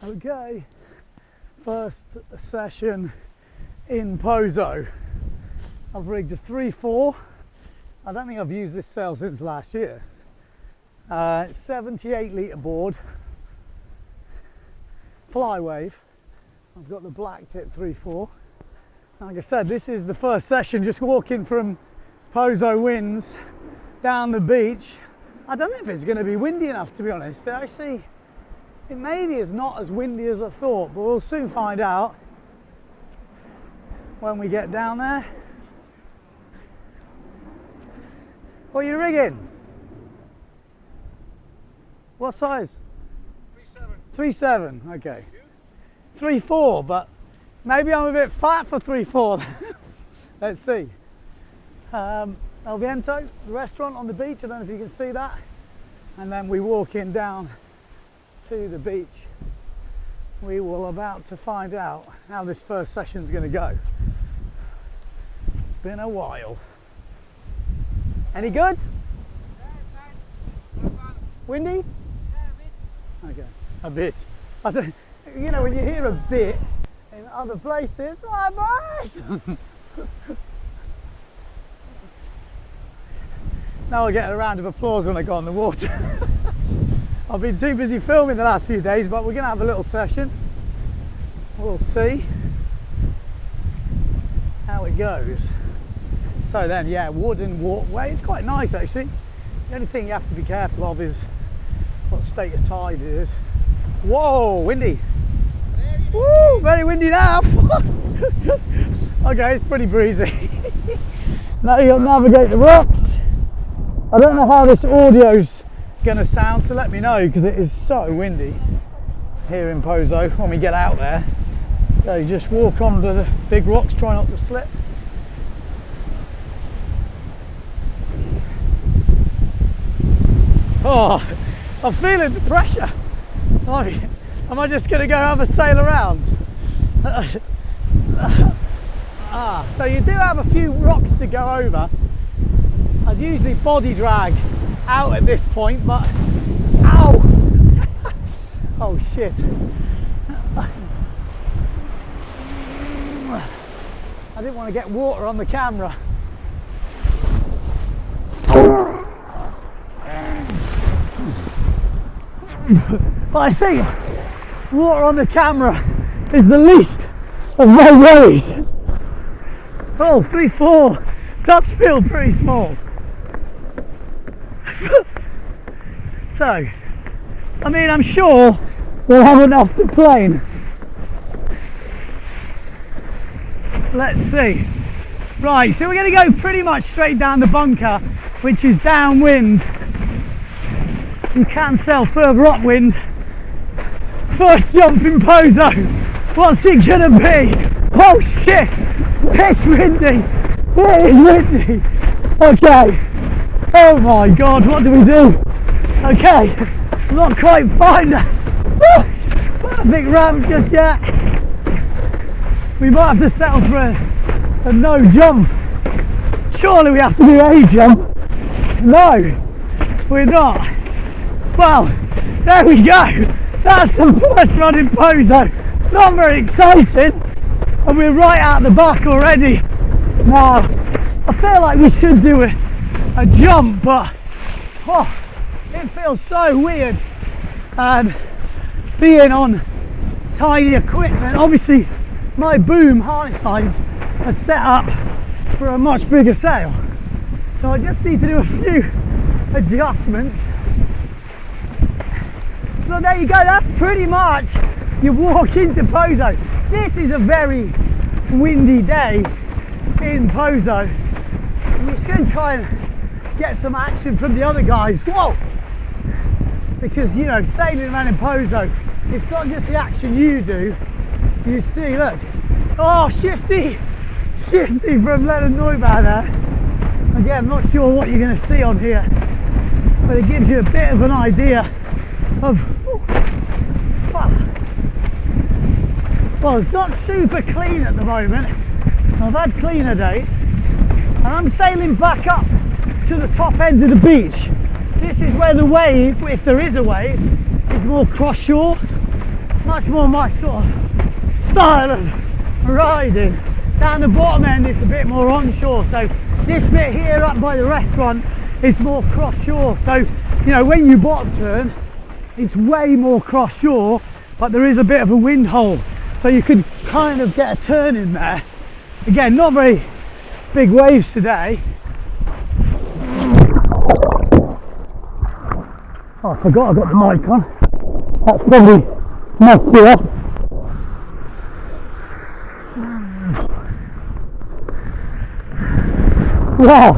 Okay, first session in Pozo. I've rigged a 3.4. I don't think I've used this sail since last year. 78 litre board, flywave. I've got the black tip 3.4. Like I said, this is the first session, just walking from PozoWinds down the beach. I don't know if it's going to be windy enough, to be honest. It maybe is not as windy as I thought, but we'll soon find out when we get down there. What are you rigging? What size? 3.7. 3.7, okay. 3.4, but maybe I'm a bit fat for 3.4. Let's see. El Viento, the restaurant on the beach, I don't know if you can see that. And then we walk in down to the beach. We will about to find out how this first session is going to go. It's been a while. Any good? Yeah, it's nice. Windy? Yeah, a bit. Okay, a bit. I don't, you know, when you hear a bit in other places, my boys! Now I get a round of applause when I go on the water. I've been too busy filming the last few days, but we're going to have a little session. We'll see how it goes. So then, yeah, wooden walkway. It's quite nice actually. The only thing you have to be careful of is what state of tide it is. Whoa, windy. Woo, very windy now. Okay, it's pretty breezy. Now you'll navigate the rocks. I don't know how this audio's going to sound, so let me know, because it is so windy here in Pozo when we get out there. So you just walk onto the big rocks, try not to slip. Oh, I'm feeling the pressure. Am I just going to go have a sail around? So you do have a few rocks to go over. I'd usually body drag out at this point, but ow! Oh shit! I didn't want to get water on the camera. But I think water on the camera is the least of my worries. Oh, 3.4 does feel pretty small. So, I mean, I'm sure we'll have enough to plane. Let's see. Right, so we're going to go pretty much straight down the bunker, which is downwind. You can sail further upwind. First jump in Pozo. What's it going to be? Oh shit! It's windy! It is windy! Okay. Oh my god, what do we do? Okay, I'm not quite fine. Perfect ramp just yet. We might have to settle for a no jump. Surely we have to do a jump. No, we're not. Well, there we go. That's the first run in Pozo. Not very exciting. And we're right out the back already. Now, I feel like we should do a jump, but oh, it feels so weird and being on tiny equipment. Obviously my boom harness lines are set up for a much bigger sail, so I just need to do a few adjustments. So there you go, that's pretty much you walk into Pozo. This is a very windy day in Pozo. You should try and get some action from the other guys. Whoa! Because, you know, sailing around in Pozo, it's not just the action you do. You see, look. Oh, shifty from Leonard Neubauer there. Again, I'm not sure what you're going to see on here, but it gives you a bit of an idea of. Well, it's not super clean at the moment. I've had cleaner days, and I'm sailing back up to the top end of the beach. This is where the wave, if there is a wave, is more cross shore. much more my sort of style of riding. Down the bottom end it's a bit more onshore, so this bit here up by the restaurant is more cross shore. So you know, when you bottom turn it's way more cross shore, but there is a bit of a wind hole, so you can kind of get a turn in there. Again, not very big waves today. Oh, I forgot I got the mic on. That's probably messed you up. Wow,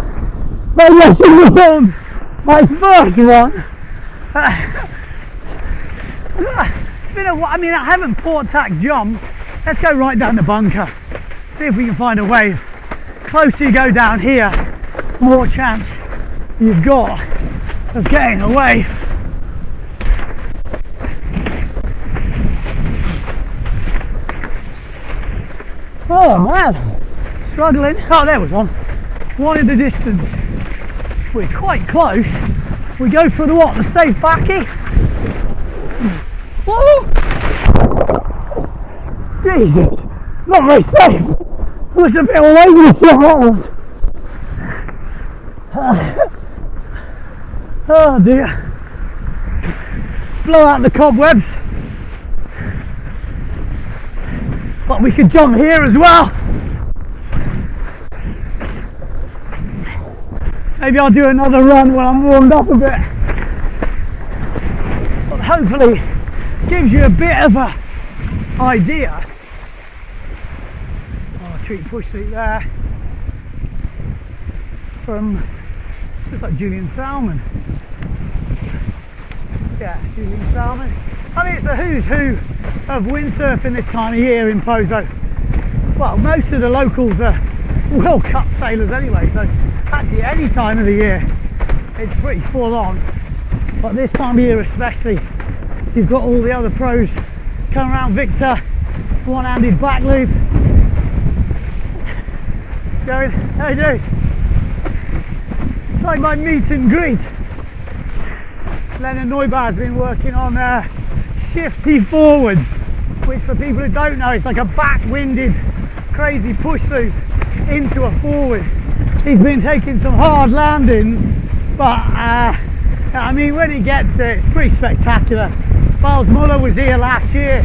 maybe I should have filmed my first one. It's been a while. I mean, I haven't port tack jumped. Let's go right down the bunker, see if we can find a wave. Closer you go down here, more chance you've got of getting a wave. Oh man, struggling. Oh, there was one. One in the distance. We're quite close. We go for the what? The safe backy. Whoa! Jesus, not very safe. It was a bit all over the shop. Oh dear. Blow out the cobwebs. But we could jump here as well. Maybe I'll do another run when I'm warmed up a bit. But hopefully gives you a bit of a idea. Oh, treat push seat there. From, looks like Julian Salmon. Yeah, Julian Salmon. I mean, it's the who's who of windsurfing this time of year in Pozo. Well, most of the locals are World Cup sailors anyway, so actually any time of the year it's pretty full on. But this time of year especially, you've got all the other pros coming around. Victor, one-handed back loop. Going, how you doing? It's like my meet and greet. Leonard Neubauer's been working on shifty forwards, which for people who don't know, it's like a back-winded crazy push loop into a forward. He's been taking some hard landings, but I mean, when he gets it, it's pretty spectacular. Miles Muller was here last year,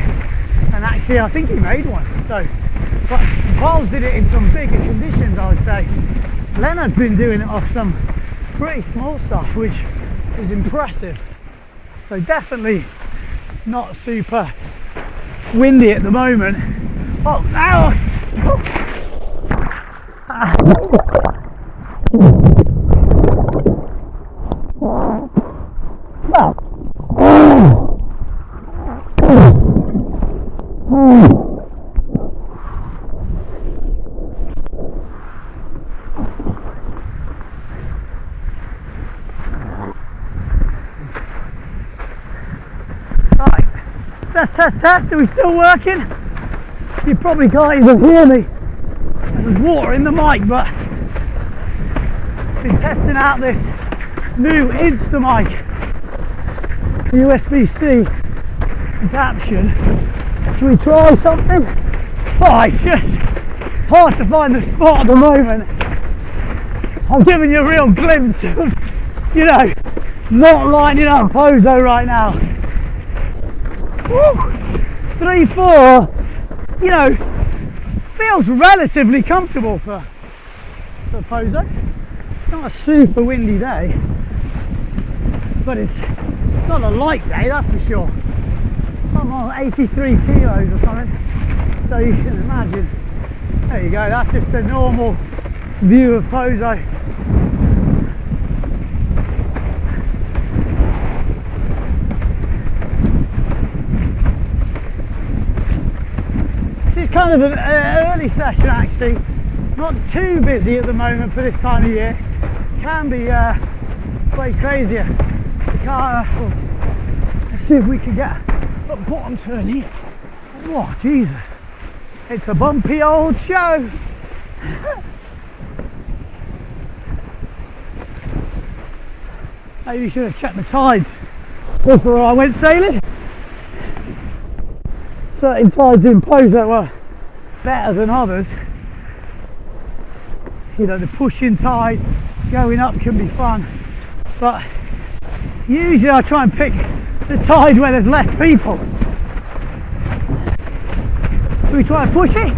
and actually I think he made one. So, but Miles did it in some bigger conditions, I would say. Leonard's been doing it off some pretty small stuff, which is impressive. So definitely not super windy at the moment. Oh, now! Test, are we still working? You probably can't even hear me. There's water in the mic, but been testing out this new Insta mic, USB-C adaptation. Should we try something? Oh, it's just hard to find the spot at the moment. I'm giving you a real glimpse of, you know, not lining up Pozo right now. Woo! 3-4, you know, feels relatively comfortable for Pozo. It's not a super windy day, but it's not a light day, that's for sure. I'm on 83 kilos or something, so you can imagine. There you go, that's just a normal view of Pozo. Kind of an early session actually, not too busy at the moment for this time of year. Can be way crazier. The car, let's see if we can get a bottom turn here. Oh Jesus, it's a bumpy old show. Maybe you should have checked the tides before I went sailing. certain tides in Pozo are better than others. You know, the pushing tide going up can be fun, but usually I try and pick the tide where there's less people. Should we try and push it?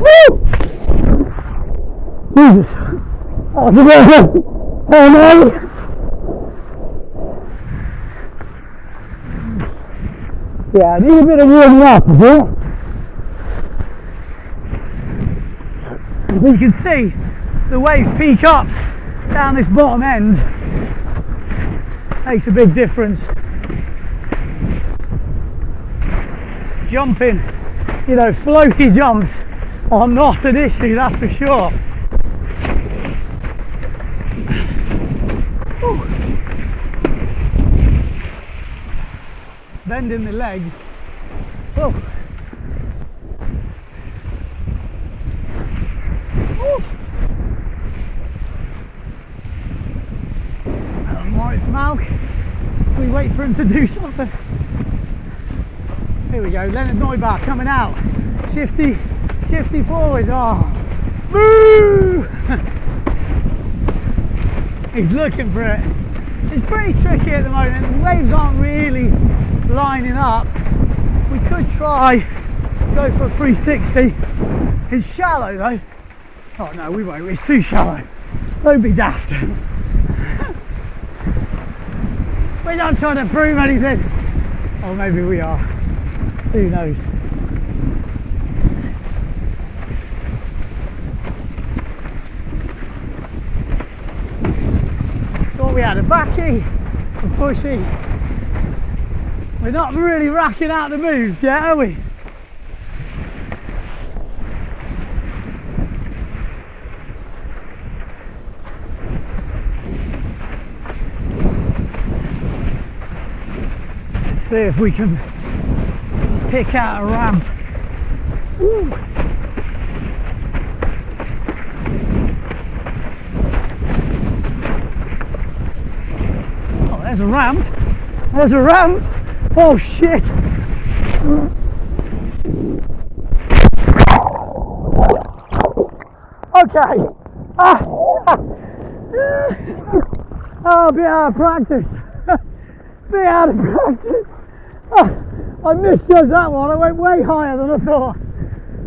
Woo! Jesus! Oh no! Yeah, I need a bit of warming up, a bit. But you can see the waves peak up down this bottom end. Makes a big difference. Jumping, you know, floaty jumps are not an issue, that's for sure. Ooh. Bending the legs. Oh. Moritz Malk. So we wait for him to do something. Here we go, Leonard Neubach coming out. Shifty forward. Oh, boo! He's looking for it. It's pretty tricky at the moment. The waves aren't really lining up. We could try go for a 360. It's shallow though. Oh no, we won't. It's too shallow. Don't be daft. We're not trying to prove anything. Or maybe we are. Who knows? Thought we had a backy, a pushy. We're not really racking out the moves yet, are we? Let's see if we can pick out a ramp. Ooh. Oh, there's a ramp. There's a ramp. Oh shit. Okay. Oh, be out of practice. Be out of practice. I misjudged that one. I went way higher than I thought.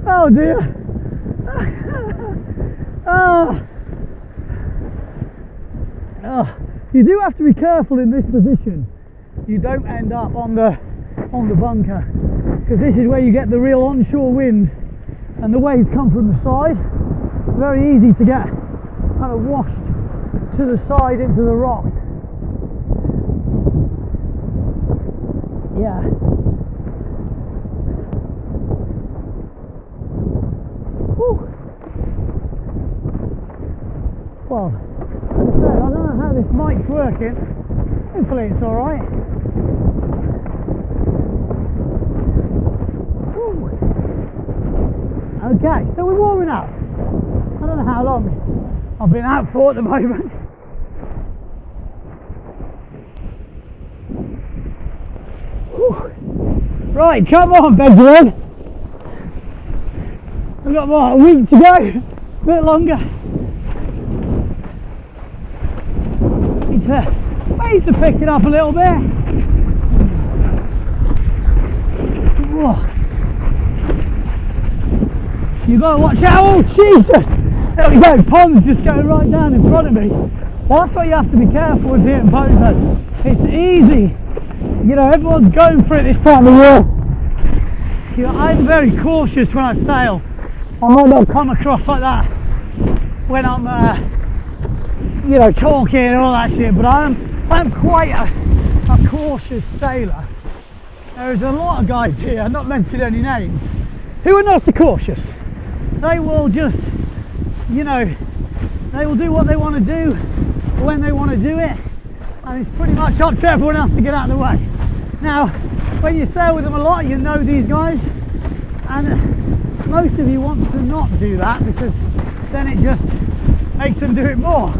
Oh dear. You do have to be careful in this position. You don't end up on the bunker, because this is where you get the real onshore wind and the waves come from the side. Very easy to get kind of washed to the side into the rocks. Yeah. Whew. Well, as I said, I don't know how this mic's working. Hopefully it's alright. Okay, so we're warming up. I don't know how long I've been out for at the moment. Whew. Right, come on, Benjamin. We've got a week to go, a bit longer. Waves are picking up a little bit. Whoa. You've got to watch out. Oh Jesus! There we go, pond's just going right down in front of me. Well, that's why you have to be careful with here in Pozo. It's easy. You know, everyone's going for it this time of year. You know, I'm very cautious when I sail. I might not come across like that when I'm you know, talking and all that shit, but I'm quite a cautious sailor. There's a lot of guys here, I'm not mentioning any names, who are not so cautious. They will just, you know, they will do what they want to do when they want to do it, and it's pretty much up to everyone else to get out of the way. Now, when you sail with them a lot, you know these guys, and most of you want to not do that because then it just makes them do it more.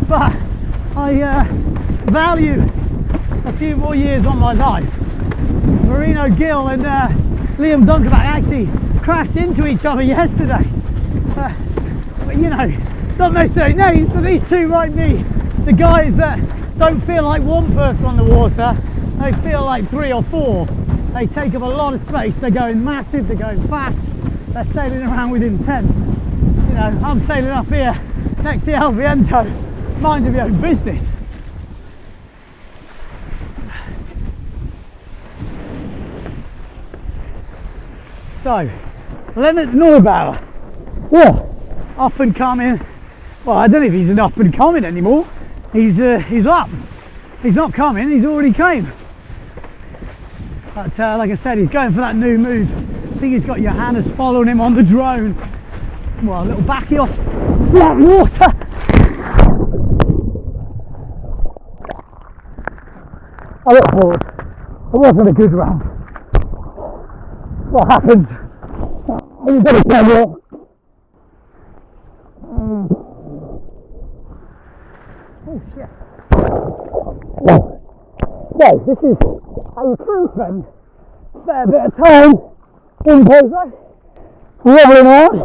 But I value a few more years on my life Marino Gill and Liam Dunkerback actually crashed into each other yesterday. But you know, not necessarily names, but these two might be the guys that don't feel like one person on the water, they feel like 3 or 4. They take up a lot of space, they're going massive, they're going fast, they're sailing around with intent. You know, I'm sailing up here next to El Viento, mind of your own business. So, Leonard Neubauer, yeah, up and coming. Well, I don't know if he's an up and coming anymore. He's up. He's not coming. He's already came. But like I said, he's going for that new move. I think he's got Johannes following him on the drone. Well, a little backy off flat water. I look forward. It wasn't a good round. What happens? You've got to tell you. Oh shit. So this is how you can spend a fair bit of time in Pozo, wobbling around,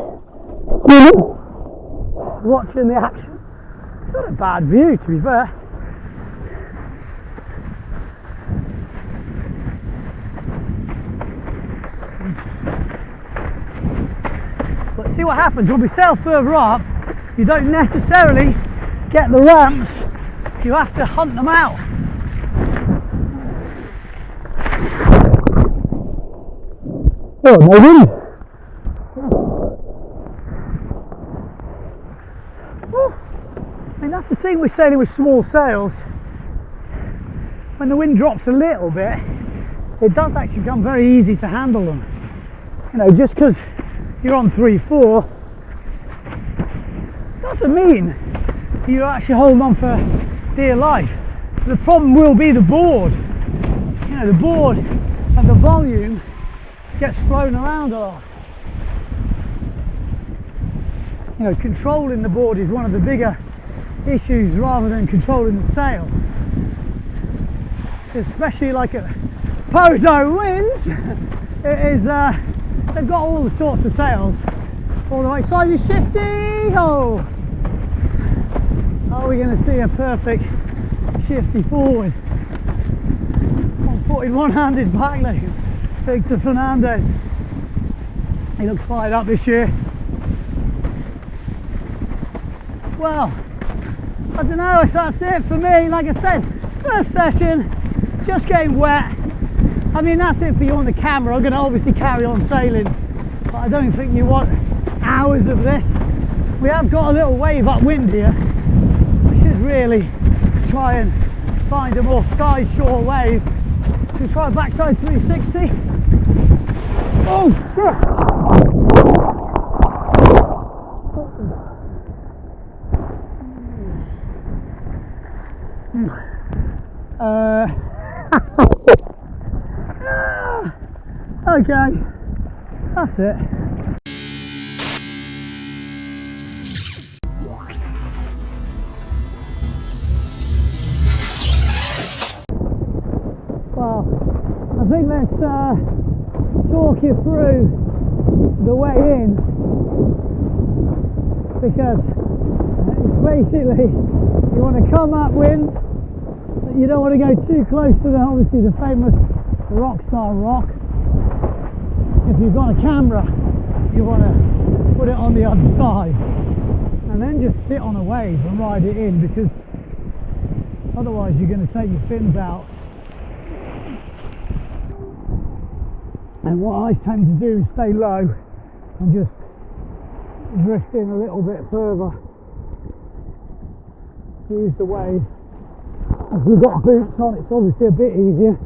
watching the action. It's not a bad view, to be fair. But see what happens when we sail further up, you don't necessarily get the ramps, you have to hunt them out. Oh, no wind. I mean, that's the thing with sailing with small sails. When the wind drops a little bit, it does actually become very easy to handle them. You know, just because you're on 3-4 doesn't mean you actually hold on for dear life. The problem will be the board. You know, the board and the volume gets thrown around a lot. You know, controlling the board is one of the bigger issues rather than controlling the sail. Especially like at PozoWinds, it is they've got all the sorts of sails all the way. Size is shifty. Oh, are we going to see a perfect shifty forward? I'm putting one-handed back leg. Victor Fernandez. He looks fired up this year. Well, I don't know if that's it for me. Like I said, first session, just getting wet. I mean, that's it for you on the camera. I'm going to obviously carry on sailing, but I don't think you want hours of this. We have got a little wave upwind here. We should really try and find a more side shore wave. Should we try a backside 360? Oh shit! Okay, that's it. Well, I think let's talk you through the way in, because it's basically you want to come upwind, but you don't want to go too close to obviously the famous Rockstar Rock. If you've got a camera, you want to put it on the other side and then just sit on a wave and ride it in, because otherwise you're going to take your fins out. And what I tend to do is stay low and just drift in a little bit further. Use the wave. If you've got boots on, it's obviously a bit easier.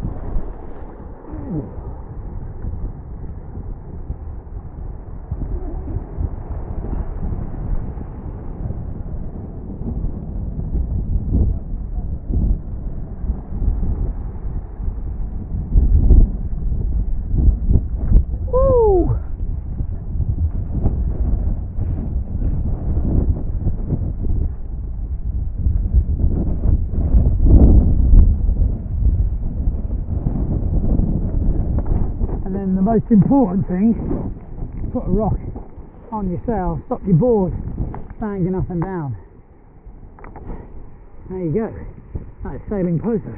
then the most important thing is put a rock on your sail, stop your board banging up and down. There you go, that's sailing Pozo.